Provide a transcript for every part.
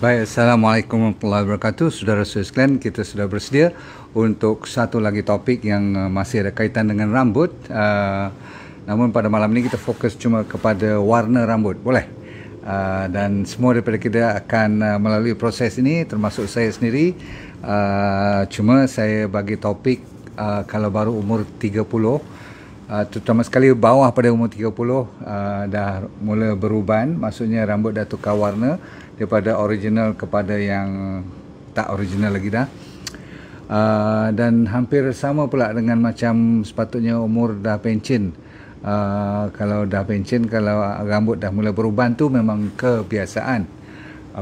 Baik, Assalamualaikum warahmatullahi wabarakatuh. Saudara-saudara sekalian, kita sudah bersedia untuk satu lagi topik yang masih ada kaitan dengan rambut. Namun pada malam ini kita fokus cuma kepada warna rambut. Boleh? Dan semua daripada kita akan melalui proses ini, termasuk saya sendiri. Cuma saya bagi topik kalau baru umur 30, terutama sekali bawah pada umur 30, dah mula beruban, maksudnya rambut dah tukar warna daripada original kepada yang tak original lagi dah. Dan hampir sama pula dengan macam sepatutnya umur dah pencen. Kalau dah pencen, kalau rambut dah mula beruban tu memang kebiasaan.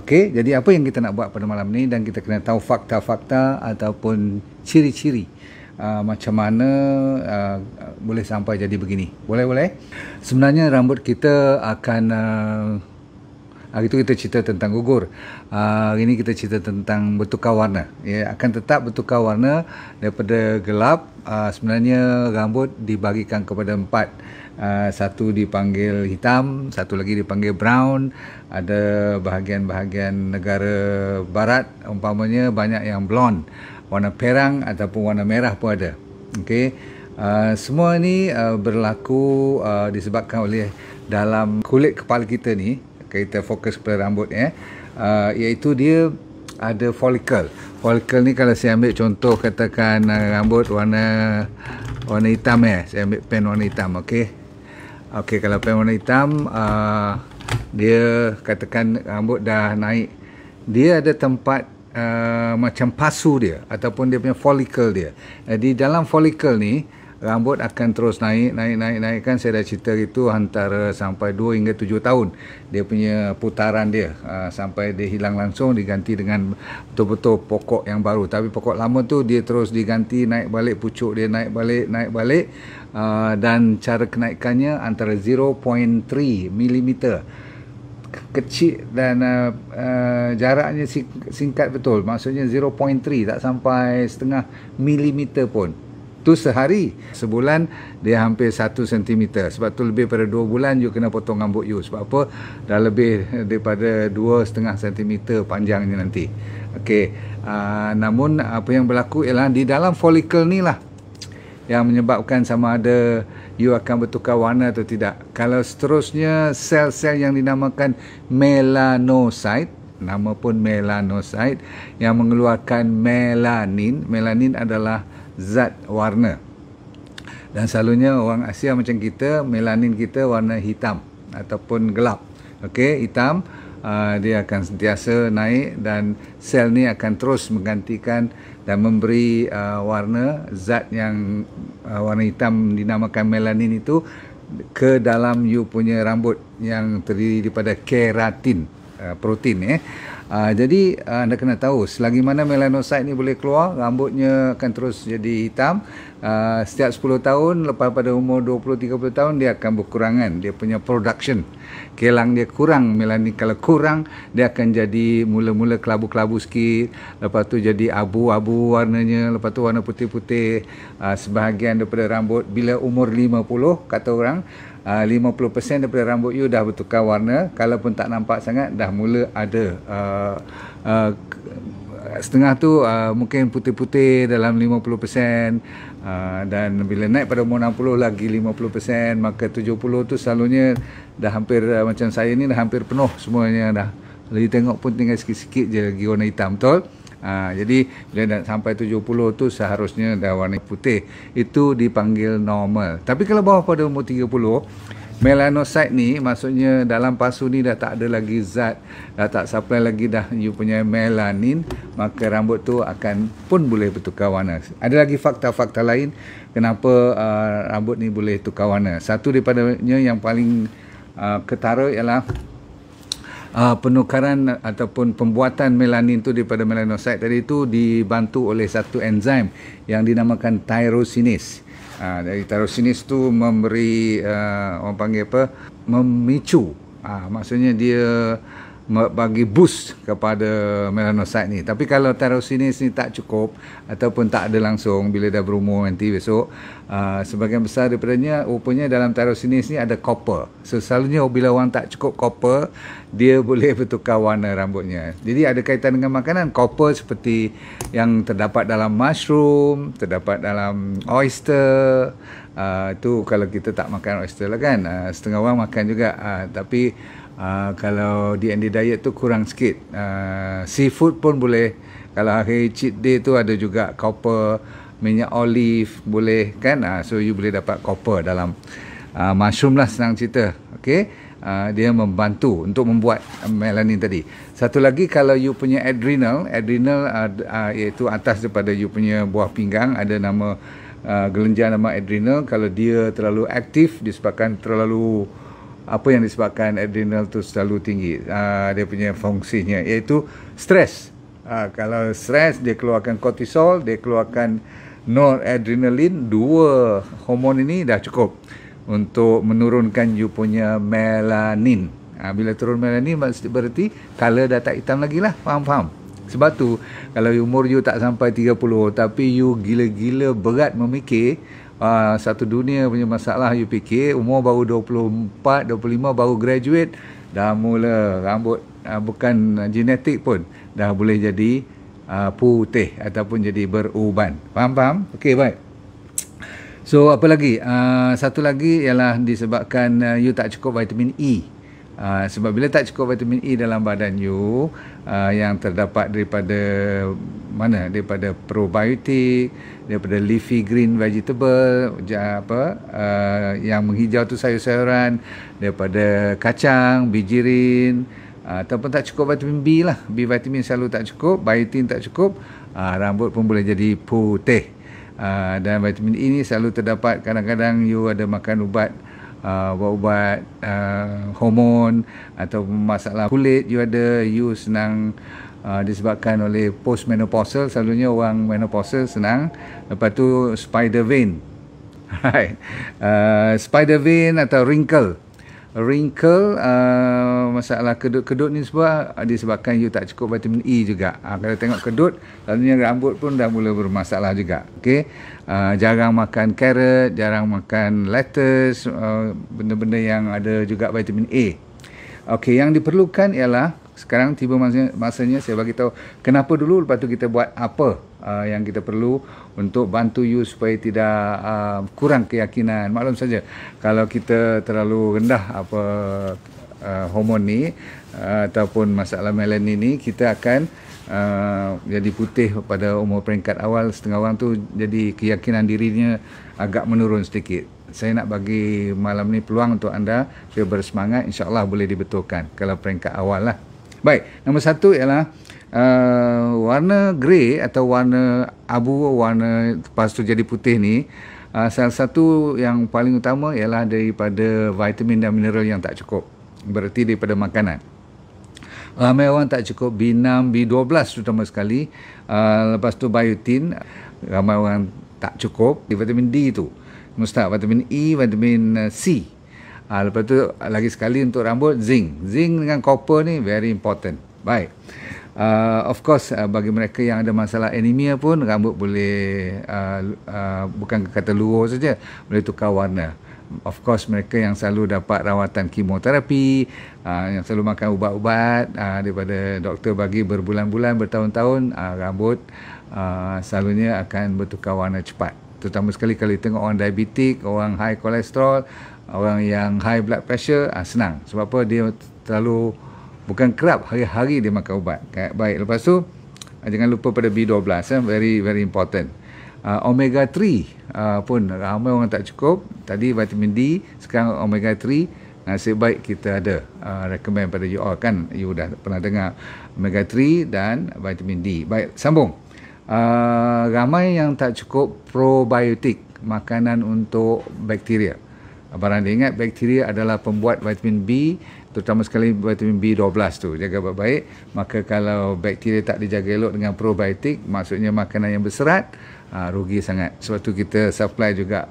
Okey, jadi apa yang kita nak buat pada malam ni, dan kita kena tahu fakta-fakta ataupun ciri-ciri macam mana boleh sampai jadi begini. Boleh? Sebenarnya rambut kita akan hari itu kita cerita tentang gugur. Hari ini kita cerita tentang bertukar warna. Ya, akan tetap bertukar warna daripada gelap. Sebenarnya rambut dibagikan kepada 4. Satu dipanggil hitam, satu lagi dipanggil brown. Ada bahagian-bahagian negara barat umpamanya banyak yang blonde, warna perang ataupun warna merah pun ada. Okey. Semua ini berlaku disebabkan oleh dalam kulit kepala kita ni. Kita fokus pada rambut iaitu dia ada follicle. Follicle ni kalau saya ambil contoh, katakan rambut warna hitam saya ambil pen warna hitam. Okey, kalau pen warna hitam, dia katakan rambut dah naik, dia ada tempat macam pasu dia ataupun dia punya follicle dia. Di dalam follicle ni rambut akan terus naik kan. Saya dah cerita itu antara sampai 2 hingga 7 tahun dia punya putaran dia, sampai dia hilang langsung, diganti dengan betul-betul pokok yang baru. Tapi pokok lama tu dia terus diganti, naik balik, pucuk dia naik balik, dan cara kenaikannya antara 0.3 mm, kecil, dan jaraknya singkat betul, maksudnya 0.3, tak sampai setengah milimeter pun. Tu sehari. Sebulan dia hampir 1 cm. Sebab tu lebih pada 2 bulan you kena potong rambut you. Sebab apa? Dah lebih daripada 2,5 cm panjangnya nanti. Okey. Namun apa yang berlaku ialah di dalam follicle ni lah yang menyebabkan sama ada you akan bertukar warna atau tidak. Kalau seterusnya sel-sel yang dinamakan melanocyte, nama pun melanocyte, yang mengeluarkan melanin. Melanin adalah zat warna, dan selalunya orang Asia macam kita, melanin kita warna hitam ataupun gelap. Okey, hitam, dia akan sentiasa naik, dan sel ni akan terus menggantikan dan memberi warna zat yang warna hitam dinamakan melanin itu ke dalam you punya rambut yang terdiri daripada keratin, protein. Jadi anda kena tahu, selagi mana melanocyte ni boleh keluar, rambutnya akan terus jadi hitam. Setiap 10 tahun, lepas pada umur 20-30 tahun, dia akan berkurangan dia punya production. Kilang dia kurang melanin. Kalau kurang, dia akan jadi mula-mula kelabu-kelabu sikit, lepas tu jadi abu-abu warnanya, lepas tu warna putih-putih. Sebahagian daripada rambut bila umur 50, kata orang, 50% daripada rambut you dah bertukar warna. Kalaupun tak nampak sangat, dah mula ada setengah tu mungkin putih-putih dalam 50%, dan bila naik pada umur 60 lagi 50%, maka 70 tu selalunya dah hampir macam saya ni, dah hampir penuh semuanya dah. Kalau you tengok pun tinggal sikit-sikit je lagi warna hitam, betul? Jadi bila dah sampai 70 tu seharusnya dah warna putih. Itu dipanggil normal. Tapi kalau bawah pada umur 30, melanocyte ni, maksudnya dalam pasu ni dah tak ada lagi zat, dah tak supply lagi dah you punya melanin, maka rambut tu akan pun boleh bertukar warna. Ada lagi fakta-fakta lain kenapa rambut ni boleh tukar warna. Satu daripadanya yang paling ketara ialah penukaran ataupun pembuatan melanin tu daripada melanocyte tadi tu dibantu oleh satu enzim yang dinamakan tyrosinase. Dari tyrosinase tu memberi orang panggil apa, memicu, maksudnya dia bagi boost kepada melanocyte ni. Tapi kalau tyrosinis ni tak cukup ataupun tak ada langsung bila dah berumur nanti besok, sebahagian besar daripadanya rupanya dalam tyrosinis ni ada copper. So selalunya bila orang tak cukup copper, dia boleh bertukar warna rambutnya. Jadi ada kaitan dengan makanan. Copper seperti yang terdapat dalam mushroom, terdapat dalam oyster. Tu kalau kita tak makan oyster lah kan. Setengah orang makan juga. Tapi kalau D&D diet tu kurang sikit. Seafood pun boleh. Kalau hari cheat day tu ada juga copper, minyak olive boleh kan. So you boleh dapat copper dalam mushroom lah, senang cerita. Okay. Dia membantu untuk membuat melanin tadi. Satu lagi, kalau you punya adrenal iaitu atas daripada you punya buah pinggang, ada nama kelenjar nama adrenal. Kalau dia terlalu aktif disebabkan terlalu apa yang disebabkan adrenal tu selalu tinggi, dia punya fungsinya iaitu stres. Kalau stres, dia keluarkan kortisol, dia keluarkan noradrenaline. Dua hormon ini dah cukup untuk menurunkan you punya melanin. Bila turun melanin berarti color dah tak hitam lagi lah. Faham? Sebab tu kalau umur you tak sampai 30 tapi you gila-gila berat memikir, satu dunia punya masalah you fikir, umur baru 24, 25 baru graduate, dah mula rambut bukan genetik pun dah boleh jadi putih ataupun jadi beruban. Faham? Okey, baik. So apa lagi? Satu lagi ialah disebabkan you tak cukup vitamin E. Sebab bila tak cukup vitamin E dalam badan you, yang terdapat daripada mana? Daripada probiotik, daripada leafy green vegetable, yang menghijau tu sayur-sayuran, daripada kacang, bijirin, ataupun tak cukup vitamin B lah. B vitamin selalu tak cukup, biotin tak cukup, rambut pun boleh jadi putih. Dan vitamin E ni selalu terdapat kadang-kadang you ada makan ubat hormon atau masalah kulit you senang disebabkan oleh postmenopausal. Selalunya orang menopausal senang. Lepas tu spider vein. Right. Spider vein atau wrinkle, masalah kedut-kedut ni sebab disebabkan you tak cukup vitamin E juga. Kalau tengok kedut, selalunya rambut pun dah mula bermasalah juga. Okey. Jarang makan carrot, jarang makan lettuce, benda-benda yang ada juga vitamin A. Okey, yang diperlukan ialah sekarang tiba masanya saya bagi tahu kenapa dulu, lepas tu kita buat apa yang kita perlu untuk bantu you supaya tidak kurang keyakinan. Maklum saja kalau kita terlalu rendah hormon ni ataupun masalah melanin ni, kita akan jadi putih pada umur peringkat awal. Setengah orang tu jadi keyakinan dirinya agak menurun sedikit. Saya nak bagi malam ni peluang untuk anda supaya bersemangat, insya-Allah boleh dibetulkan kalau peringkat awal lah. Baik, nombor satu ialah warna grey atau warna abu, warna lepas tu jadi putih ni, salah satu yang paling utama ialah daripada vitamin dan mineral yang tak cukup. Berarti daripada makanan. Ramai orang tak cukup B6, B12 terutama sekali. Lepas tu biotin, ramai orang tak cukup. Vitamin D tu mustahak, vitamin E, vitamin C. Lepas tu lagi sekali untuk rambut, zinc dengan copper ni very important. Baik. Of course bagi mereka yang ada masalah anemia pun rambut boleh bukan kata luruh saja, boleh tukar warna. Of course mereka yang selalu dapat rawatan kemoterapi, yang selalu makan ubat-ubat daripada doktor bagi berbulan-bulan, bertahun-tahun, rambut selalunya akan bertukar warna cepat. Terutama sekali kalau tengok orang diabetik, orang high kolesterol, orang yang high blood pressure, senang. Sebab apa? Dia terlalu bukan kerap hari-hari dia makan ubat. Baik, lepas tu jangan lupa pada B12, very very important. Omega 3 pun ramai orang tak cukup. Tadi vitamin D, sekarang omega 3. Nasib baik kita ada recommend pada you all kan. You dah pernah dengar omega 3 dan vitamin D. Baik, sambung. Ramai yang tak cukup probiotik, makanan untuk bakteria. Barang dia ingat bakteria adalah pembuat vitamin B, terutama sekali vitamin B12 tu. Jaga baik-baik. Maka kalau bakteria tak dijaga elok dengan probiotik, maksudnya makanan yang berserat, rugi sangat. Sebab tu kita supply juga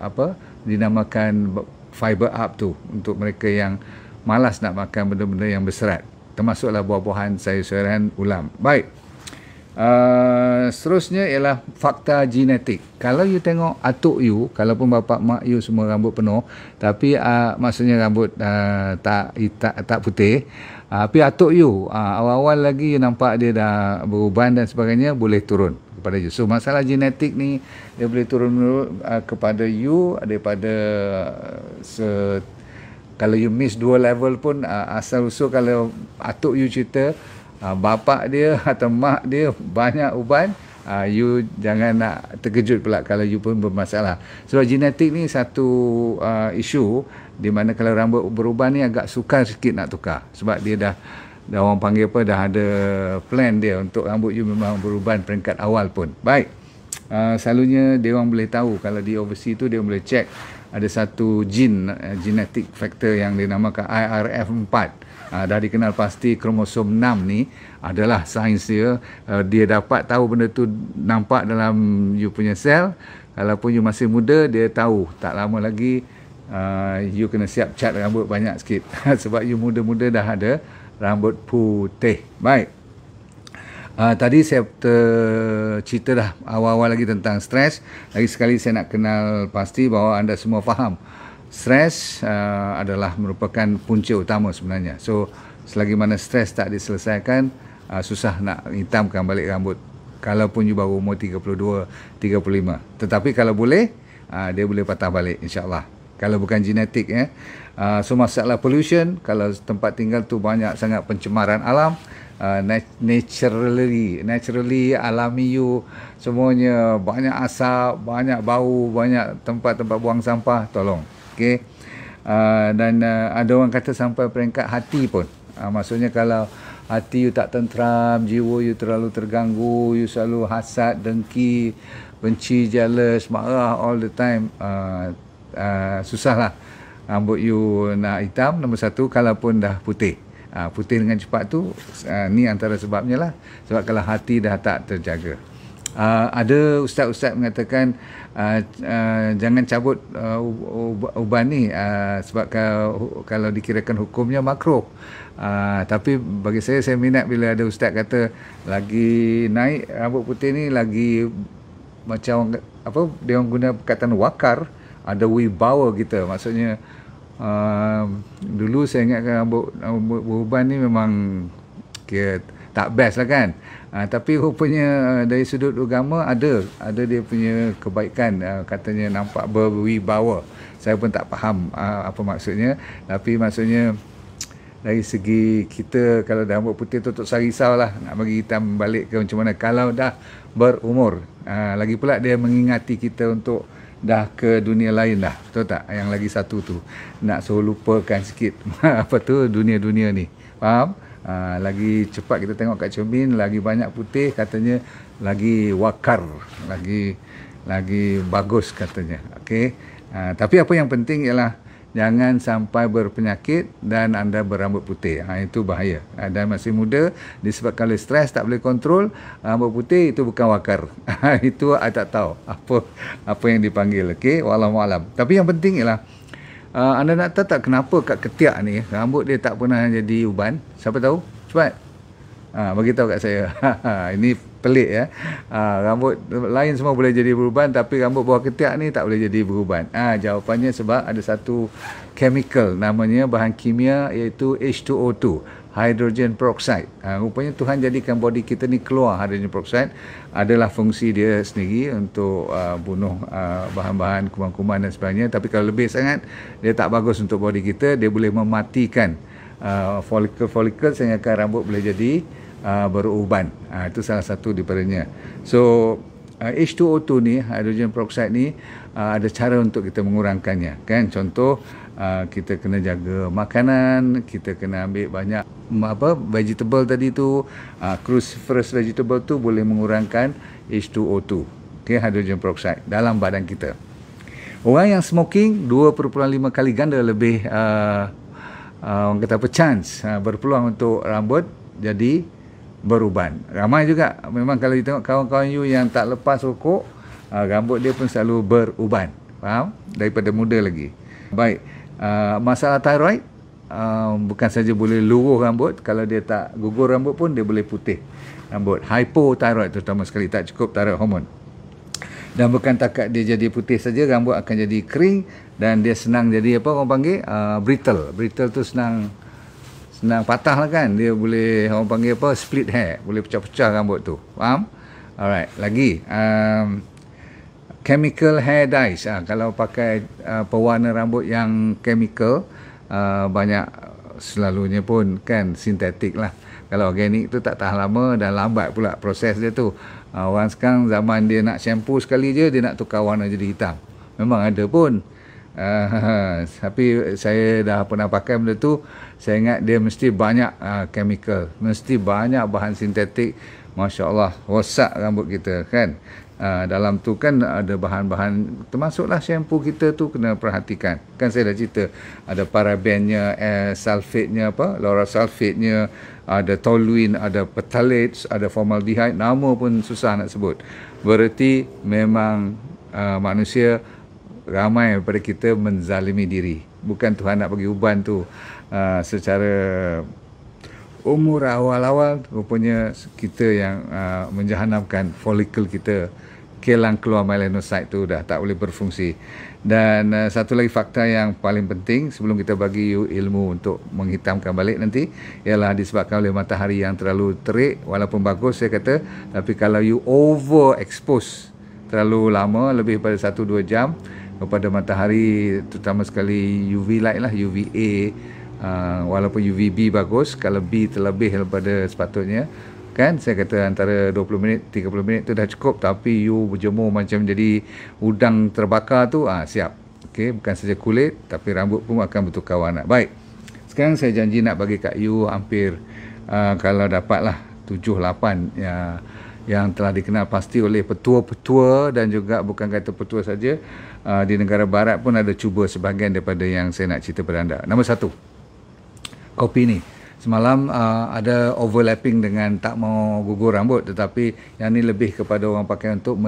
dinamakan fiber up tu untuk mereka yang malas nak makan benda-benda yang berserat. termasuklah buah-buahan, sayur-sayuran, ulam. Baik. Seterusnya ialah fakta genetik. Kalau you tengok atuk you, kalaupun bapa mak you semua rambut penuh, tapi maksudnya rambut tak putih, tapi atuk you awal-awal lagi you nampak dia dah beruban dan sebagainya, boleh turun kepada you. So masalah genetik ni dia boleh turun kepada you daripada kalau you miss 2 level pun, asal usul kalau atuk you cerita bapa dia atau mak dia banyak uban, you jangan nak terkejut pula kalau you pun bermasalah. Sebab genetik ni satu isu di mana kalau rambut beruban ni agak sukar sikit nak tukar. Sebab dia dah orang panggil apa, dah ada plan dia untuk rambut you memang beruban peringkat awal pun. Baik. Selalunya dia orang boleh tahu kalau di overseas tu dia boleh check ada satu genetic factor yang dinamakan IRF4. Dah dikenal pasti kromosom 6 ni adalah sains dia. Dia dapat tahu benda tu nampak dalam you punya sel. Kalaupun you masih muda, dia tahu tak lama lagi you kena siap cat rambut banyak sikit. Sebab you muda-muda dah ada rambut putih. Baik. Tadi saya cerita dah awal-awal lagi tentang stres. Lagi sekali saya nak kenal pasti bahawa anda semua faham stres adalah merupakan punca utama sebenarnya. So selagi mana stres tak diselesaikan, susah nak hitamkan balik rambut kalaupun you baru umur 32, 35. Tetapi kalau boleh, dia boleh patah balik insya-Allah. Kalau bukan genetik ya. So masalah pollution, kalau tempat tinggal tu banyak sangat pencemaran alam, naturally alami you semuanya banyak asap, banyak bau, banyak tempat-tempat buang sampah, tolong. Okey. Dan ada orang kata sampai peringkat hati pun. Maksudnya kalau hati you tak tenteram, jiwa you terlalu terganggu, you selalu hasad, dengki, benci, jealous, marah all the time, susahlah rambut you nak hitam. Nombor satu, kalaupun dah putih. Putih dengan cepat tu, ni antara sebabnya lah. Sebab kalau hati dah tak terjaga. Ada ustaz-ustaz mengatakan jangan cabut uban ni sebab kalau dikirakan hukumnya makruh. Tapi bagi saya minat bila ada ustaz kata lagi naik rambut putih ni, lagi macam apa, dia orang guna perkataan wakar, ada wibawa kita. Maksudnya dulu saya ingatkan rambut beruban ni memang kira tak best lah kan. Tapi rupanya dari sudut agama ada dia punya kebaikan. Katanya nampak berwibawa. Saya pun tak faham apa maksudnya. Tapi maksudnya dari segi kita, kalau dah rambut putih tu tak usah risau lah nak bagi hitam balik ke macam mana. Kalau dah berumur, lagi pula dia mengingati kita untuk dah ke dunia lain dah. Betul tak? Yang lagi satu tu nak suruh lupakan sikit apa tu dunia-dunia ni. Faham? Lagi cepat kita tengok kat cermin, lagi banyak putih, katanya lagi wakar, lagi bagus katanya. Okey. Tapi apa yang penting ialah jangan sampai berpenyakit dan anda berambut putih. Itu bahaya. Dan masih muda, disebabkan oleh stres tak boleh kontrol, rambut putih itu bukan wakar. Itu I tak tahu apa yang dipanggil. Okey, wallahu alam. Tapi yang penting ialah anda nak tahu tak kenapa kat ketiak ni rambut dia tak pernah jadi uban? Siapa tahu? Cepat. Bagi tahu kat saya. Ini pelik ya. Rambut lain semua boleh jadi beruban, tapi rambut bawah ketiak ni tak boleh jadi beruban. Jawapannya sebab ada satu chemical, namanya bahan kimia, iaitu H2O2, hydrogen peroxide. Rupanya Tuhan jadikan body kita ni keluar hydrogen peroxide. Adalah fungsi dia sendiri untuk bunuh bahan-bahan kuman-kuman dan sebagainya. Tapi kalau lebih sangat, dia tak bagus untuk body kita. Dia boleh mematikan folikel sehingga rambut boleh jadi beruban. Itu salah satu daripadanya. So H2O2 ni, hydrogen peroxide ni, ada cara untuk kita mengurangkannya kan. Contoh, kita kena jaga makanan, kita kena ambil banyak vegetable tadi tu. Cruciferous vegetable tu boleh mengurangkan H2O2, okay, hydrogen peroxide dalam badan kita. Orang yang smoking 2.5 kali ganda lebih orang kata apa, chance, berpeluang untuk rambut jadi beruban. Ramai juga memang kalau kita tengok kawan-kawan you yang tak lepas rokok, rambut dia pun selalu beruban. Faham? Daripada muda lagi. Baik. Masalah thyroid, bukan saja boleh luruh rambut, kalau dia tak gugur rambut pun dia boleh putih rambut. Hypothyroid terutama sekali, tak cukup thyroid hormon. Dan bukan takat dia jadi putih saja, rambut akan jadi kering dan dia senang jadi apa orang panggil brittle. Brittle tu senang patah lah kan. Dia boleh orang panggil apa, split hair, boleh pecah-pecah rambut tu. Faham? Alright, lagi chemical hair dyes. Kalau pakai pewarna rambut yang chemical, banyak selalunya pun kan sintetik lah. Kalau organik tu tak tahan lama dan lambat pula proses dia tu. Orang sekarang zaman dia nak shampoo sekali je dia nak tukar warna jadi hitam. Memang ada pun. Tapi saya dah pernah pakai benda tu, saya ingat dia mesti banyak chemical, mesti banyak bahan sintetik. Masya Allah, rosak rambut kita kan. Dalam tu kan ada bahan-bahan, termasuklah shampoo kita tu kena perhatikan. Kan saya dah cerita, ada parabennya, sulfatenya apa, lauryl sulfatenya, ada toluene, ada phthalates, ada formaldehyde, nama pun susah nak sebut. Berarti memang manusia ramai daripada kita menzalimi diri. Bukan Tuhan nak bagi uban tu secara umur awal-awal, rupanya kita yang menjahanamkan folikel kita, kilang keluar melanocyte tu dah tak boleh berfungsi. Dan satu lagi fakta yang paling penting sebelum kita bagi you ilmu untuk menghitamkan balik nanti, ialah disebabkan oleh matahari yang terlalu terik. Walaupun bagus saya kata, tapi kalau you overexpose terlalu lama, lebih pada 1-2 jam kepada matahari, terutama sekali UV light lah, UVA, walaupun UVB bagus, kalau B terlebih daripada sepatutnya kan, saya kata antara 20 minit 30 minit tu dah cukup. Tapi you berjemur macam jadi udang terbakar tu, siap. Okey, bukan saja kulit tapi rambut pun akan bertukar warna. Baik, sekarang saya janji nak bagi kat you hampir kalau dapatlah 7-8 yang telah dikenal pasti oleh petua-petua, dan juga bukan kata petua saja, di negara barat pun ada cuba sebahagian daripada yang saya nak cerita pada anda. Nombor 1, kopi ni. Semalam ada overlapping dengan tak mau gugur rambut, tetapi yang ni lebih kepada orang pakai untuk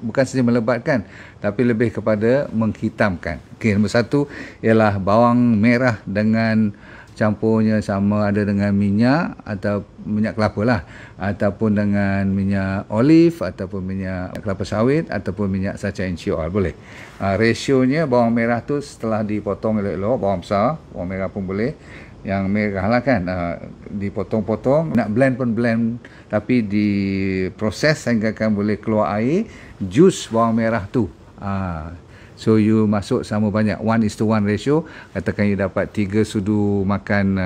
bukan saja melebatkan, tapi lebih kepada menghitamkan. Okey, nombor 1 ialah bawang merah dengan campurnya sama ada dengan minyak atau minyak kelapa lah, ataupun dengan minyak olive, ataupun minyak kelapa sawit, ataupun minyak sunshine oil, boleh. Rasionya bawang merah tu setelah dipotong elok-elok, bawang besar, bawang merah pun boleh, yang merah lah kan, dipotong-potong. Nak blend pun blend, tapi diproses sehingga kan boleh keluar air, jus bawang merah tu. So you masuk sama banyak, 1:1 ratio. Katakan you dapat 3 sudu makan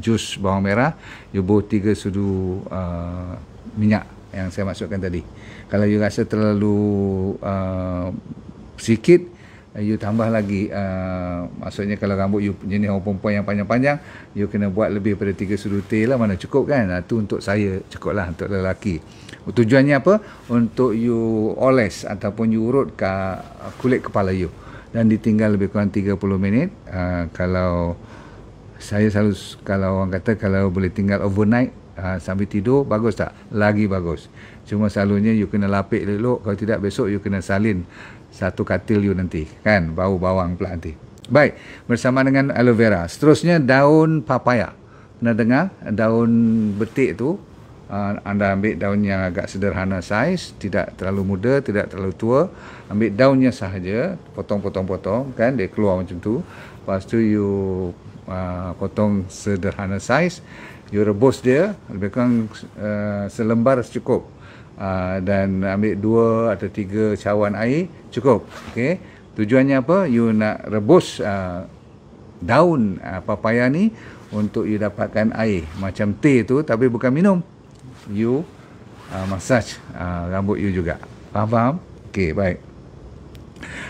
jus bawang merah, you buat 3 sudu minyak yang saya masukkan tadi. Kalau you rasa terlalu sikit, you tambah lagi, maksudnya kalau rambut you jenis orang perempuan yang panjang-panjang, you kena buat lebih pada 3 sudu teh lah, mana cukup kan. Itu untuk saya cukup lah, untuk lelaki. Tujuannya apa? Untuk you oles ataupun you urut ke kulit kepala you, dan ditinggal lebih kurang 30 minit. Kalau saya selalu, kalau orang kata kalau boleh tinggal overnight sambil tidur, bagus tak? Lagi bagus. Cuma selalunya you kena lapik elok, kalau tidak besok you kena salin satu katil you nanti kan, bau bawang pula nanti. Baik, bersama dengan aloe vera. Seterusnya daun papaya. Pernah dengar daun betik tu? Anda ambil daun yang agak sederhana saiz, tidak terlalu muda, tidak terlalu tua. Ambil daunnya sahaja, potong-potong-potong kan, dia keluar macam tu. Lepas tu you potong sederhana saiz, you rebus dia lebih kurang selembar cukup. Dan ambil 2 atau 3 cawan air cukup. Okey, tujuannya apa? You nak rebus daun papaya ni untuk you dapatkan air macam teh tu, tapi bukan minum. You massage rambut you juga. Faham? Okey, baik.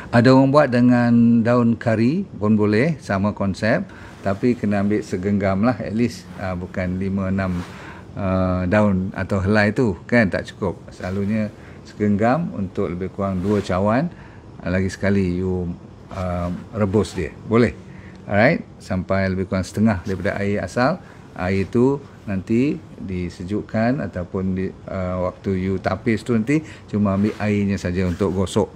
Ada orang buat dengan daun kari pun boleh, sama konsep, tapi kena ambil segenggam lah, at least bukan 5-6 daun atau helai tu kan, tak cukup. Selalunya segenggam untuk lebih kurang 2 cawan. Lagi sekali you rebus dia, boleh. Alright, sampai lebih kurang setengah daripada air asal. Air tu nanti disejukkan, ataupun waktu you tapis tu nanti cuma ambil airnya saja untuk gosok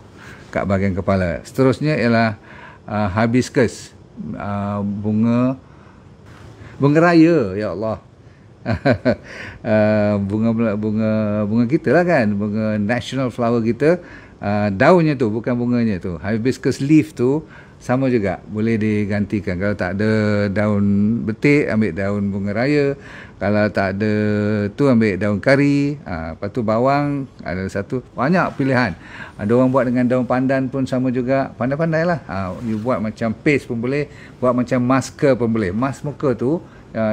kat bahagian kepala. Seterusnya ialah hibiscus, bunga Bunga raya, ya Allah. Bunga kita lah kan, bunga national flower kita. Daunnya tu, bukan bunganya tu. Hibiscus leaf tu sama juga, boleh digantikan. Kalau tak ada daun betik, ambil daun bunga raya. Kalau tak ada tu, ambil daun kari. Lepas tu bawang, ada satu. Banyak pilihan. Ada orang buat dengan daun pandan pun sama juga. Pandai-pandai lah. You buat macam paste pun boleh, buat macam masker pun boleh. Mask muka tu,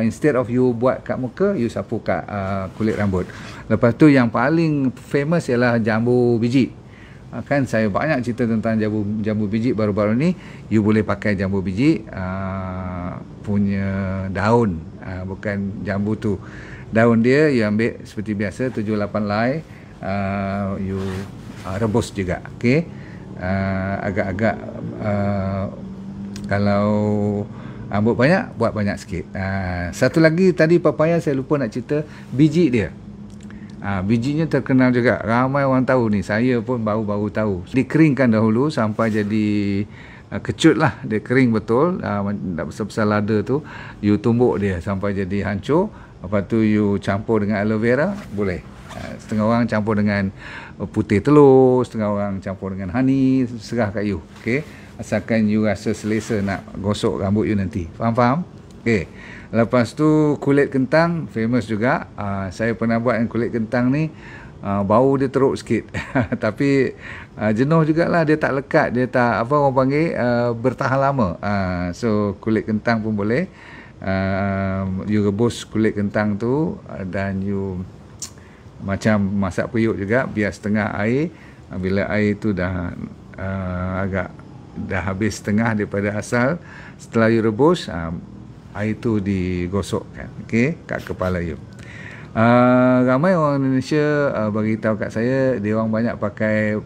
instead of you buat kat muka, you sapu kat kulit rambut. Lepas tu yang paling famous ialah jambu biji. Kan saya banyak cerita tentang jambu biji baru-baru ni. You boleh pakai jambu biji punya daun, bukan jambu tu. Daun dia you ambil seperti biasa 7-8 helai, you rebus juga. Okey, agak-agak kalau rambut banyak, buat banyak sikit. Satu lagi tadi papaya saya lupa nak cerita, biji dia. Bijinya terkenal juga. Ramai orang tahu ni. Saya pun baru-baru tahu. Dikeringkan dahulu sampai jadi kecut lah. Dia kering betul. Besar-besar lada tu. You tumbuk dia sampai jadi hancur. Lepas tu you campur dengan aloe vera. Boleh. Setengah orang campur dengan putih telur. Setengah orang campur dengan honey. Serah kat you. Okay. Asalkan you rasa selesa nak gosok rambut you nanti. Faham-faham? Okay. Lepas tu kulit kentang famous juga. Saya pernah buat yang kulit kentang ni, bau dia teruk sikit. Tapi jenuh jugalah, dia tak lekat, dia tak, apa orang panggil, bertahan lama. So kulit kentang pun boleh. You rebus kulit kentang tu dan you macam masak periuk juga, biar setengah air. Bila air tu dah dah habis setengah daripada asal, setelah you rebus, air tu digosokkan, okey, kat kepala you. Ramai orang Indonesia bagi tahu kat saya, dia orang banyak pakai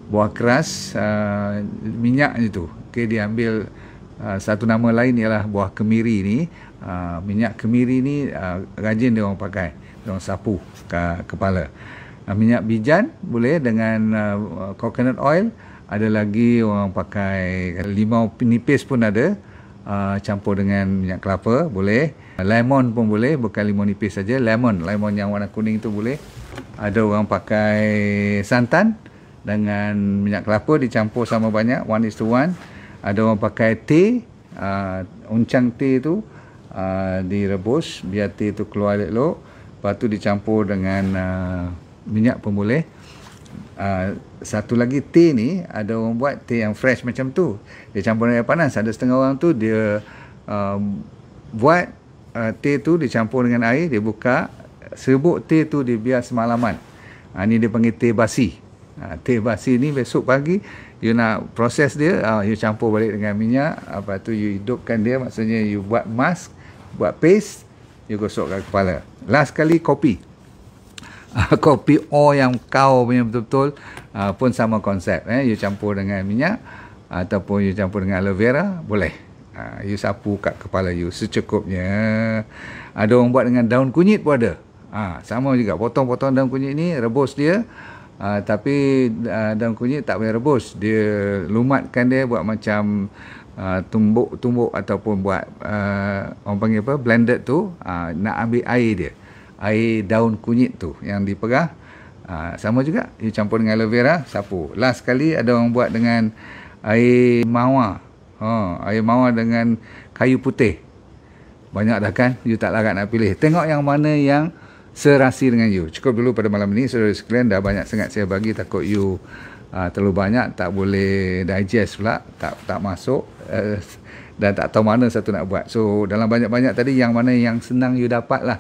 buah keras, minyak je tu. Okey, dia ambil satu nama lain ialah buah kemiri ni. Minyak kemiri ni rajin dia orang pakai, dia orang sapu kat kepala. Minyak bijan boleh dengan coconut oil. Ada lagi orang pakai limau nipis pun ada. Campur dengan minyak kelapa boleh, lemon pun boleh, bukan limau nipis saja, lemon yang warna kuning tu boleh. Ada orang pakai santan dengan minyak kelapa dicampur sama banyak, 1:1. Ada orang pakai teh, uncang teh tu direbus biar teh tu keluar elok, lepas tu dicampur dengan minyak pun boleh. Satu lagi teh ni, ada orang buat teh yang fresh macam tu, dia campur dengan air panas. Ada setengah orang tu dia buat teh tu dicampur dengan air, dia buka, serbuk teh tu dia biar semalaman. Ni dia panggil teh basi. Teh basi ni besok pagi you nak proses dia, you campur balik dengan minyak, lepas tu you hidupkan dia, maksudnya you buat mask, buat paste, you gosok kat kepala. Last kali kopi. Kopi yang kau punya betul-betul pun sama konsep. You campur dengan minyak ataupun you campur dengan aloe vera, boleh. You sapu kat kepala you secukupnya. Ada orang buat dengan daun kunyit pun ada. Sama juga, potong-potong daun kunyit ni, rebus dia. Tapi daun kunyit tak boleh rebus, dia lumatkan dia, buat macam tumbuk-tumbuk ataupun buat orang panggil apa, blended tu. Nak ambil air dia, air daun kunyit tu yang diperah, sama juga, you campur dengan aloe vera, sapu. Last kali ada orang buat dengan air mawar. Air mawar dengan kayu putih. Banyak dah kan, you tak larat nak pilih. Tengok yang mana yang serasi dengan you. Cukup dulu pada malam ini, saudara sekalian. Dah banyak sangat saya bagi, takut you terlalu banyak, tak boleh digest pula, tak masuk, dan tak tahu mana satu nak buat. So dalam banyak-banyak tadi, yang mana yang senang you dapat lah,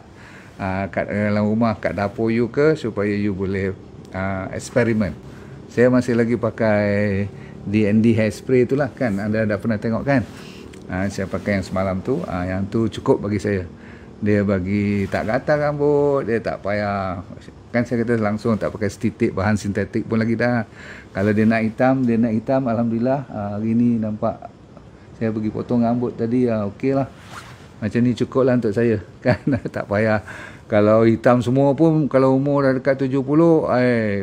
kat dalam rumah, kat dapur you ke, supaya you boleh eksperimen. Saya masih lagi pakai D&D hairspray tu lah kan, anda dah pernah tengok kan. Saya pakai yang semalam tu, yang tu cukup bagi saya. Dia bagi tak gatal rambut, dia tak payah, kan saya kata langsung tak pakai stitik, bahan sintetik pun lagi dah. Kalau dia nak hitam, alhamdulillah. Hari ni nampak saya pergi potong rambut tadi, okey lah. Macam ni cukup lah untuk saya kan. Tak payah. Kalau hitam semua pun, kalau umur dah dekat 70,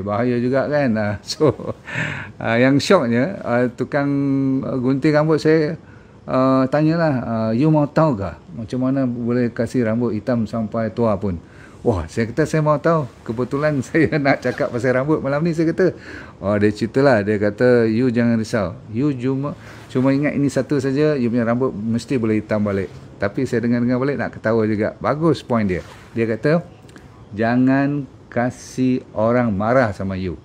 bahaya juga kan. So yang syoknya, tukang gunting rambut saya tanyalah, you mau tahu ke macam mana boleh kasih rambut hitam sampai tua pun? Wah, saya kata saya mau tahu. Kebetulan saya nak cakap pasal rambut malam ni. Saya kata, oh, dia ceritalah. Dia kata, you jangan risau. You cuma ingat ini satu saja, you punya rambut mesti boleh hitam balik. Tapi saya dengar-dengar balik nak ketawa juga. Bagus point dia. Dia kata, jangan kasih orang marah sama you.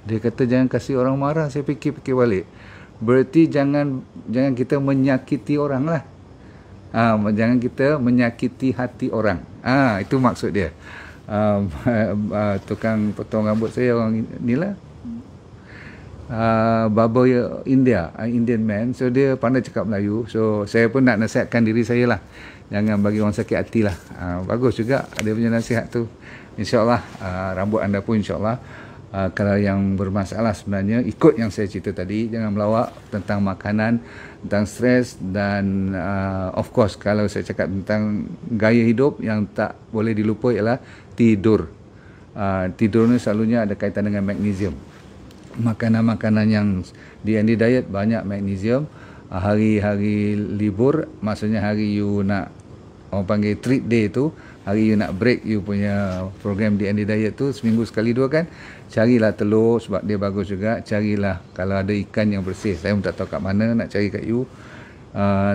Dia kata jangan kasih orang marah. Saya fikir-fikir balik. Berarti jangan kita menyakiti orang lah. Jangan kita menyakiti hati orang. Itu maksud dia. Tukang potong rambut saya orang ni lah, barber Indian man. So dia pandai cakap Melayu. So saya pun nak nasihatkan diri saya lah, jangan bagi orang sakit hati lah. Bagus juga dia punya nasihat tu. InsyaAllah rambut anda pun insyaAllah, kalau yang bermasalah sebenarnya ikut yang saya cerita tadi, jangan melawak tentang makanan, tentang stres, dan of course kalau saya cakap tentang gaya hidup yang tak boleh dilupa ialah tidur. Tidur ni selalunya ada kaitan dengan magnesium. Makanan-makanan yang di Andy Diet banyak magnesium. Hari-hari libur, maksudnya hari you nak, orang panggil treat day tu, hari you nak break you punya program di Andy Diet tu, seminggu sekali 2 kan, carilah telur sebab dia bagus juga. Carilah kalau ada ikan yang bersih. Saya pun tak tahu kat mana nak cari kat you,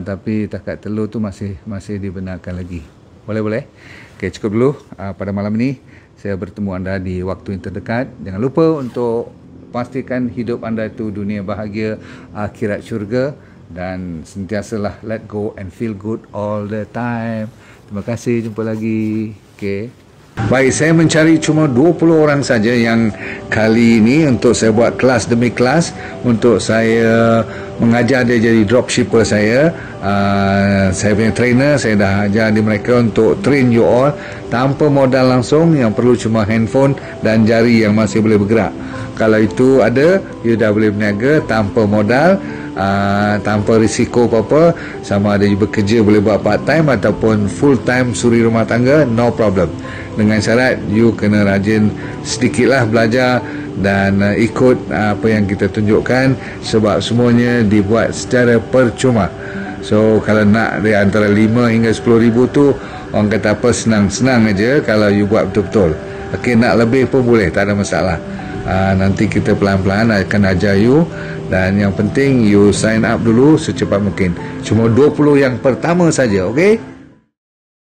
tapi takat telur tu masih dibenarkan lagi. Boleh. Okay, cukup dulu pada malam ini. Saya bertemu anda di waktu yang terdekat. Jangan lupa untuk pastikan hidup anda itu dunia bahagia, akhirat syurga, dan sentiasalah let go and feel good all the time. Terima kasih, jumpa lagi. Okay. Baik, saya mencari cuma 20 orang saja yang kali ini untuk saya buat kelas demi kelas, untuk saya mengajar dia jadi dropshipper saya. Saya punya trainer, saya dah ajar di mereka untuk train you all tanpa modal langsung, yang perlu cuma handphone dan jari yang masih boleh bergerak. Kalau itu ada, you dah boleh berniaga tanpa modal, tanpa risiko apa-apa. Sama ada you bekerja boleh buat part time ataupun full time suri rumah tangga, no problem. Dengan syarat you kena rajin sedikitlah belajar dan ikut apa yang kita tunjukkan, sebab semuanya dibuat secara percuma. So kalau nak dari antara 5 hingga 10 ribu tu, orang kata apa, senang-senang aja kalau you buat betul-betul. Okay, nak lebih pun boleh, tak ada masalah. Nanti kita pelan-pelan akan ajar you, dan yang penting you sign up dulu secepat mungkin. Cuma 20 yang pertama saja, okey?